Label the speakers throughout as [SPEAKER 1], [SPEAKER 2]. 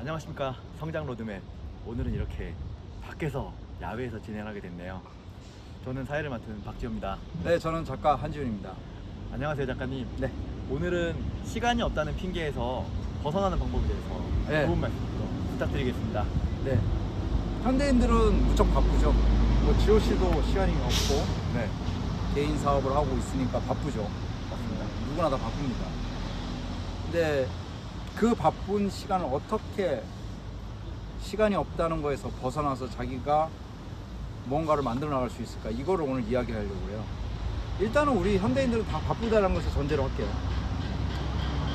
[SPEAKER 1] 안녕하십니까, 성장 로드맵. 오늘은 이렇게 밖에서 야외에서 진행하게 됐네요. 저는 사회를 맡은 박지호입니다.
[SPEAKER 2] 네, 저는 작가 한지훈입니다.
[SPEAKER 1] 안녕하세요, 작가님.
[SPEAKER 2] 네.
[SPEAKER 1] 오늘은 시간이 없다는 핑계에서 벗어나는 방법에 대해서
[SPEAKER 2] 네.
[SPEAKER 1] 좋은 말씀 부탁드리겠습니다.
[SPEAKER 2] 네. 현대인들은 무척 바쁘죠. 뭐 지호 씨도 시간이 없고
[SPEAKER 1] 네,
[SPEAKER 2] 개인 사업을 하고 있으니까 바쁘죠.
[SPEAKER 1] 맞습니다.
[SPEAKER 2] 누구나 다 바쁩니다. 근데 그 바쁜 시간을 어떻게 시간이 없다는 거에서 벗어나서 자기가 뭔가를 만들어 나갈 수 있을까? 이거를 오늘 이야기하려고 해요. 일단은 우리 현대인들은 다 바쁘다는 것을 전제로 할게요.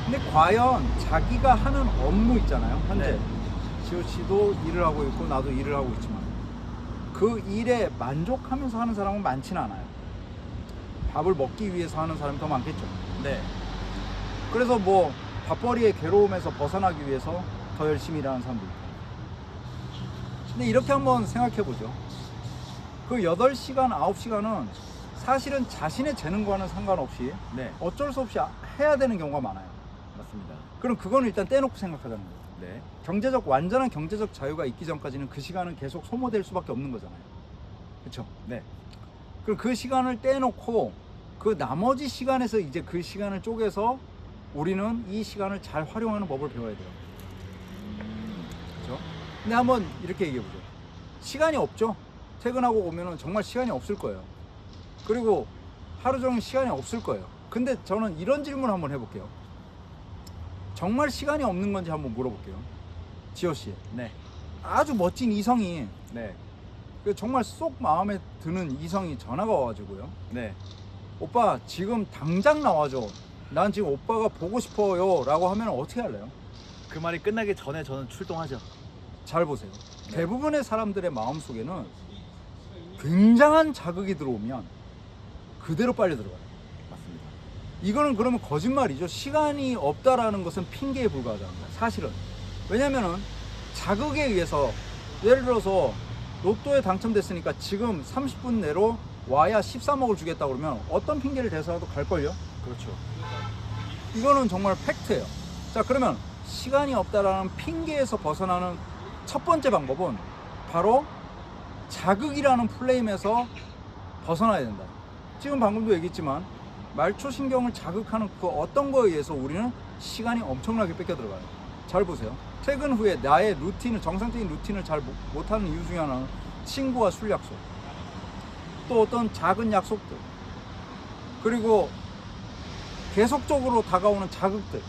[SPEAKER 2] 근데 과연 자기가 하는 업무 있잖아요. 현재
[SPEAKER 1] 네.
[SPEAKER 2] 지호 씨도 일을 하고 있고 나도 일을 하고 있지만 그 일에 만족하면서 하는 사람은 많지는 않아요. 밥을 먹기 위해서 하는 사람이 더 많겠죠.
[SPEAKER 1] 네,
[SPEAKER 2] 그래서 뭐 밥벌이의 괴로움에서 벗어나기 위해서 더 열심히 일하는 사람도 있고. 근데 이렇게 한번 생각해 보죠. 그 8시간, 9시간은 사실은 자신의 재능과는 상관없이
[SPEAKER 1] 네,
[SPEAKER 2] 어쩔 수 없이 해야 되는 경우가 많아요.
[SPEAKER 1] 맞습니다.
[SPEAKER 2] 그럼 그건 일단 떼놓고 생각하자는 거예요.
[SPEAKER 1] 네,
[SPEAKER 2] 완전한 경제적 자유가 있기 전까지는 그 시간은 계속 소모될 수밖에 없는 거잖아요. 그렇죠?
[SPEAKER 1] 네,
[SPEAKER 2] 그럼 그 시간을 떼놓고 그 나머지 시간에서 이제 그 시간을 쪼개서 우리는 이 시간을 잘 활용하는 법을 배워야 돼요. 그렇죠? 근데 한번 이렇게 얘기해 보죠. 시간이 없죠. 퇴근하고 오면은 정말 시간이 없을 거예요. 그리고 하루 종일 시간이 없을 거예요. 근데 저는 이런 질문을 한번 해볼게요. 정말 시간이 없는 건지 한번 물어볼게요. 지호 씨,
[SPEAKER 1] 네,
[SPEAKER 2] 아주 멋진 이성이
[SPEAKER 1] 네,
[SPEAKER 2] 정말 쏙 마음에 드는 이성이 전화가 와가지고요.
[SPEAKER 1] 네,
[SPEAKER 2] 오빠 지금 당장 나와줘. 난 지금 오빠가 보고 싶어요 라고 하면 어떻게 할래요?
[SPEAKER 1] 그 말이 끝나기 전에 저는 출동하죠.
[SPEAKER 2] 잘 보세요.
[SPEAKER 1] 네.
[SPEAKER 2] 대부분의 사람들의 마음속에는 굉장한 자극이 들어오면 그대로 빨려 들어가요.
[SPEAKER 1] 맞습니다.
[SPEAKER 2] 이거는 그러면 거짓말이죠. 시간이 없다라는 것은 핑계에 불과하다는 거예요. 사실은. 왜냐면은 자극에 의해서, 예를 들어서 로또에 당첨됐으니까 지금 30분 내로 와야 13억을 주겠다 그러면 어떤 핑계를 대서라도 갈걸요?
[SPEAKER 1] 그렇죠.
[SPEAKER 2] 이거는 정말 팩트예요. 자, 그러면 시간이 없다라는 핑계에서 벗어나는 첫 번째 방법은 바로 자극이라는 프레임에서 벗어나야 된다. 지금 방금도 얘기했지만 말초신경을 자극하는 그 어떤 거에 의해서 우리는 시간이 엄청나게 뺏겨 들어가요. 잘 보세요. 퇴근 후에 나의 루틴을, 정상적인 루틴을 잘 못하는 이유 중에 하나는 친구와 술 약속, 또 어떤 작은 약속들, 그리고 계속적으로 다가오는 자극들,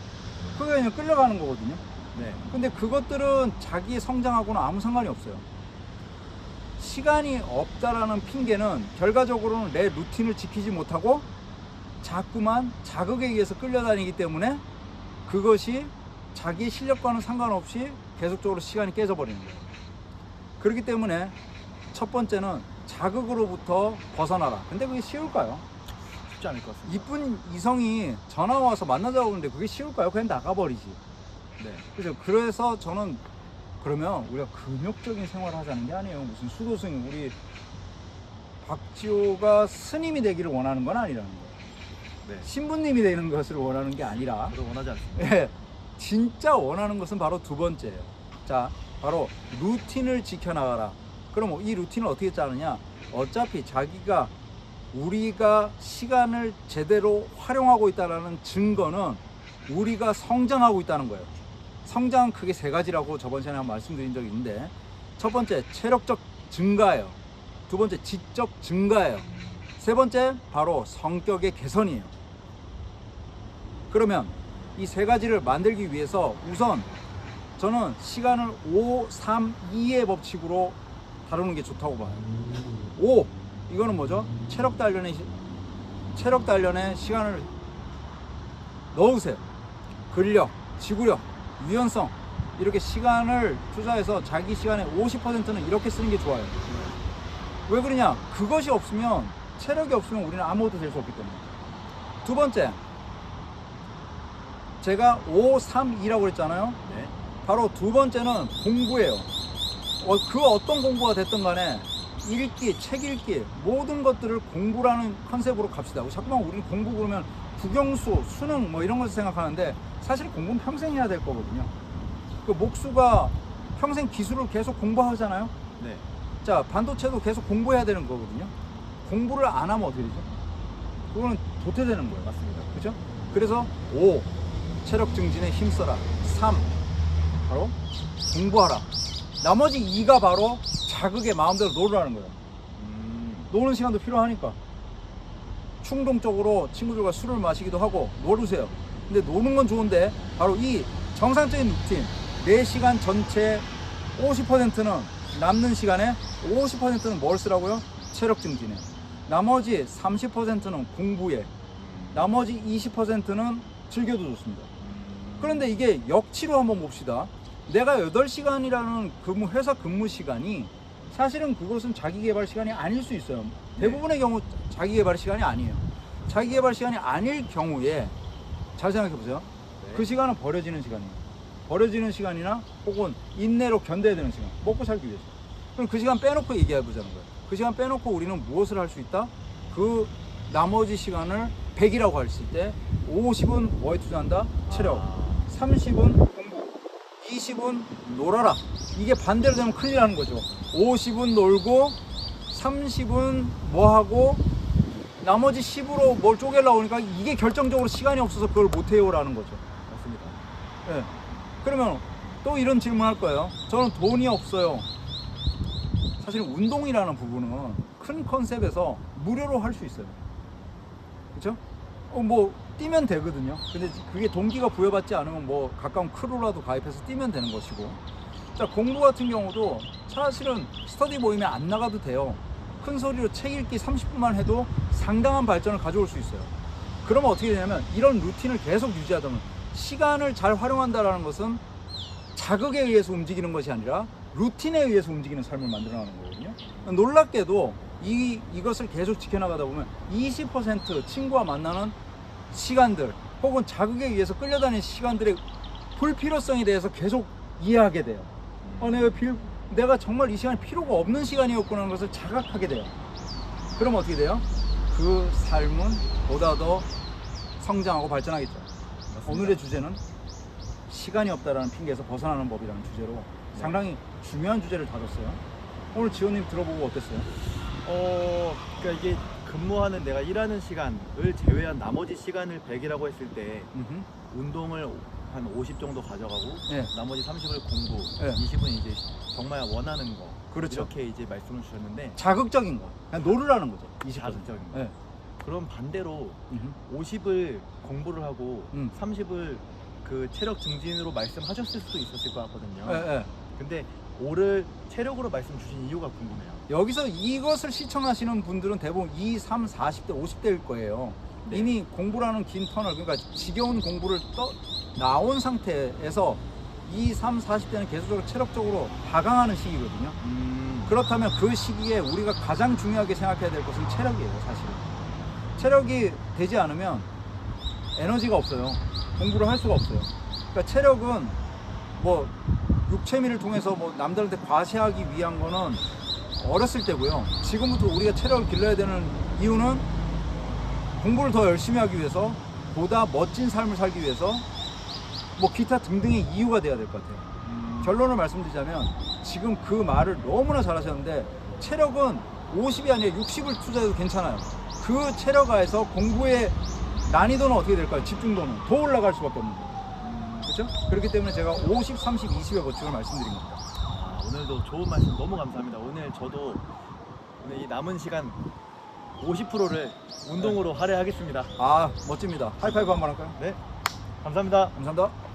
[SPEAKER 2] 그게 그냥 끌려가는 거거든요.
[SPEAKER 1] 네,
[SPEAKER 2] 근데 그것들은 자기의 성장하고는 아무 상관이 없어요. 시간이 없다라는 핑계는 결과적으로는 내 루틴을 지키지 못하고 자꾸만 자극에 의해서 끌려다니기 때문에 그것이 자기 실력과는 상관없이 계속적으로 시간이 깨져버리는 거예요. 그렇기 때문에 첫 번째는 자극으로부터 벗어나라. 근데 그게 쉬울까요?
[SPEAKER 1] 쉽지 않을 것 같습니다.
[SPEAKER 2] 이쁜 이성이 전화 와서 만나자고 하는데 그게 쉬울까요? 그냥 나가버리지.
[SPEAKER 1] 네,
[SPEAKER 2] 그죠? 그래서 저는 그러면 우리가 금욕적인 생활을 하자는 게 아니에요. 무슨 수도승, 우리 박지호가 스님이 되기를 원하는 건 아니라는 거예요.
[SPEAKER 1] 네,
[SPEAKER 2] 신부님이 되는 것을 원하는 게 아니라,
[SPEAKER 1] 저도 원하지 않습니다.
[SPEAKER 2] 예, 진짜 원하는 것은 바로 두 번째예요. 자, 바로 루틴을 지켜나가라. 그럼 이 루틴을 어떻게 짜느냐? 어차피 자기가, 우리가 시간을 제대로 활용하고 있다는 증거는 우리가 성장하고 있다는 거예요. 성장은 크게 세 가지라고 저번 시간에 한번 말씀드린 적이 있는데, 첫 번째 체력적 증가예요. 두 번째 지적 증가예요. 세 번째 바로 성격의 개선이에요. 그러면 이 세 가지를 만들기 위해서 우선 저는 시간을 5, 3, 2의 법칙으로 다루는 게 좋다고 봐요. 5, 이거는 뭐죠? 체력 단련에 시간을 넣으세요. 근력, 지구력, 유연성, 이렇게 시간을 투자해서 자기 시간의 50%는 이렇게 쓰는 게 좋아요. 왜 그러냐? 그것이 없으면, 체력이 없으면 우리는 아무것도 될 수 없기 때문에. 두 번째, 제가 5, 3, 2라고 했잖아요.
[SPEAKER 1] 네,
[SPEAKER 2] 바로 두 번째는 공부예요. 그 어떤 공부가 됐든 간에 읽기, 책 읽기, 모든 것들을 공부라는 컨셉으로 갑시다. 자꾸만 우리는 공부 그러면 국영수, 수능 뭐 이런 것을 생각하는데 사실 공부는 평생 해야 될 거거든요. 그 목수가 평생 기술을 계속 공부하잖아요.
[SPEAKER 1] 네.
[SPEAKER 2] 자, 반도체도 계속 공부해야 되는 거거든요. 공부를 안 하면 어떻게 되죠? 그거는 도태되는 거예요.
[SPEAKER 1] 맞습니다.
[SPEAKER 2] 그죠? 그래서 5. 체력 증진에 힘써라. 3. 바로 공부하라. 나머지 2가 바로 자극에 마음대로 놀으라는 거예요. 노는 시간도 필요하니까. 충동적으로 친구들과 술을 마시기도 하고 놀으세요. 근데 노는 건 좋은데 바로 이 정상적인 루틴 4시간 전체 50%는 남는 시간에 50%는 뭘 쓰라고요? 체력 증진에. 나머지 30%는 공부에. 나머지 20%는 즐겨도 좋습니다. 그런데 이게 역치로 한번 봅시다. 내가 8시간이라는 회사 근무 시간이 사실은 그것은 자기개발 시간이 아닐 수 있어요. 대부분의 경우 자기개발 시간이 아니에요. 자기개발 시간이 아닐 경우에 잘 생각해 보세요.
[SPEAKER 1] 네.
[SPEAKER 2] 그 시간은 버려지는 시간이에요. 버려지는 시간이나 혹은 인내로 견뎌야 되는 시간. 먹고 살기 위해서. 그럼 그 시간 빼놓고 얘기해 보자는 거예요. 그 시간 빼놓고 우리는 무엇을 할 수 있다? 그 나머지 시간을 100이라고 했을 때 50은 뭐에 투자한다? 체력. 30은 공부. 20은 놀아라. 이게 반대로 되면 큰일 나는 거죠. 50은 놀고 30은 뭐 하고 나머지 10으로 뭘 쪼개려고 하니까 이게 결정적으로 시간이 없어서 그걸 못해요라는 거죠.
[SPEAKER 1] 맞습니다.
[SPEAKER 2] 예. 그러면 또 이런 질문 할 거예요. 저는 돈이 없어요. 사실 운동이라는 부분은 큰 컨셉에서 무료로 할 수 있어요. 그렇죠? 뭐 뛰면 되거든요. 근데 그게 동기가 부여받지 않으면 뭐 가까운 크루라도 가입해서 뛰면 되는 것이고. 자, 공부 같은 경우도 사실은 스터디 모임에 안 나가도 돼요. 큰 소리로 책 읽기 30분만 해도 상당한 발전을 가져올 수 있어요. 그러면 어떻게 되냐면 이런 루틴을 계속 유지하다 보면 시간을 잘 활용한다는 것은 자극에 의해서 움직이는 것이 아니라 루틴에 의해서 움직이는 삶을 만들어가는 거거든요. 놀랍게도 이것을 계속 지켜나가다 보면 20% 친구와 만나는 시간들 혹은 자극에 의해서 끌려다니는 시간들의 불필요성에 대해서 계속 이해하게 돼요. 내가 정말 이 시간이 필요가 없는 시간이었구나 하는 것을 자각하게 돼요. 그럼 어떻게 돼요? 그 삶은 보다 더 성장하고 발전하겠죠.
[SPEAKER 1] 맞습니다.
[SPEAKER 2] 오늘의 주제는 시간이 없다라는 핑계에서 벗어나는 법이라는 주제로 상당히 중요한 주제를 다뤘어요. 오늘 지호님 들어보고 어땠어요?
[SPEAKER 1] 그러니까 이게 근무하는 내가 일하는 시간을 제외한 나머지 시간을 100이라고 했을 때 운동을 한 50 정도 가져가고
[SPEAKER 2] 네.
[SPEAKER 1] 나머지 30을 공부,
[SPEAKER 2] 네.
[SPEAKER 1] 20은 이제 정말 원하는 거.
[SPEAKER 2] 그렇죠.
[SPEAKER 1] 이렇게 이제 말씀을 주셨는데
[SPEAKER 2] 자극적인 거, 그냥 놀으라는 거죠. 20%.
[SPEAKER 1] 자극적인 거.
[SPEAKER 2] 네.
[SPEAKER 1] 그럼 반대로 50을 공부를 하고 30을 그 체력 증진으로 말씀하셨을 수도 있었을 것 같거든요.
[SPEAKER 2] 네, 네.
[SPEAKER 1] 근데 5를 체력으로 말씀 주신 이유가 궁금해요.
[SPEAKER 2] 여기서 이것을 시청하시는 분들은 대부분 2, 3, 40대, 50대일 거예요.
[SPEAKER 1] 네.
[SPEAKER 2] 이미 공부라는 긴 터널, 그러니까 지겨운 공부를 나온 상태에서 2, 3, 40대는 계속적으로 체력적으로 하강하는 시기거든요. 그렇다면 그 시기에 우리가 가장 중요하게 생각해야 될 것은 체력이에요, 사실은. 체력이 되지 않으면 에너지가 없어요. 공부를 할 수가 없어요. 그러니까 체력은 뭐 육체미를 통해서 뭐 남들한테 과시하기 위한 거는 어렸을 때고요. 지금부터 우리가 체력을 길러야 되는 이유는 공부를 더 열심히 하기 위해서, 보다 멋진 삶을 살기 위해서, 뭐 기타 등등의 이유가 돼야 될 것 같아요. 결론을 말씀드리자면 지금 그 말을 너무나 잘하셨는데 체력은 50이 아니라 60을 투자해도 괜찮아요. 그 체력 하에서 공부의 난이도는 어떻게 될까요? 집중도는 더 올라갈 수밖에 없는 거예요. 그렇죠? 그렇기 때문에 제가 50, 30, 20의 법칙을 말씀드린 겁니다.
[SPEAKER 1] 오늘도 좋은 말씀 너무 감사합니다. 오늘 저도 오늘 이 남은 시간 50%를 운동으로 할애하겠습니다.
[SPEAKER 2] 멋집니다. 하이파이브 한번 할까요?
[SPEAKER 1] 네, 감사합니다.
[SPEAKER 2] 감사합니다.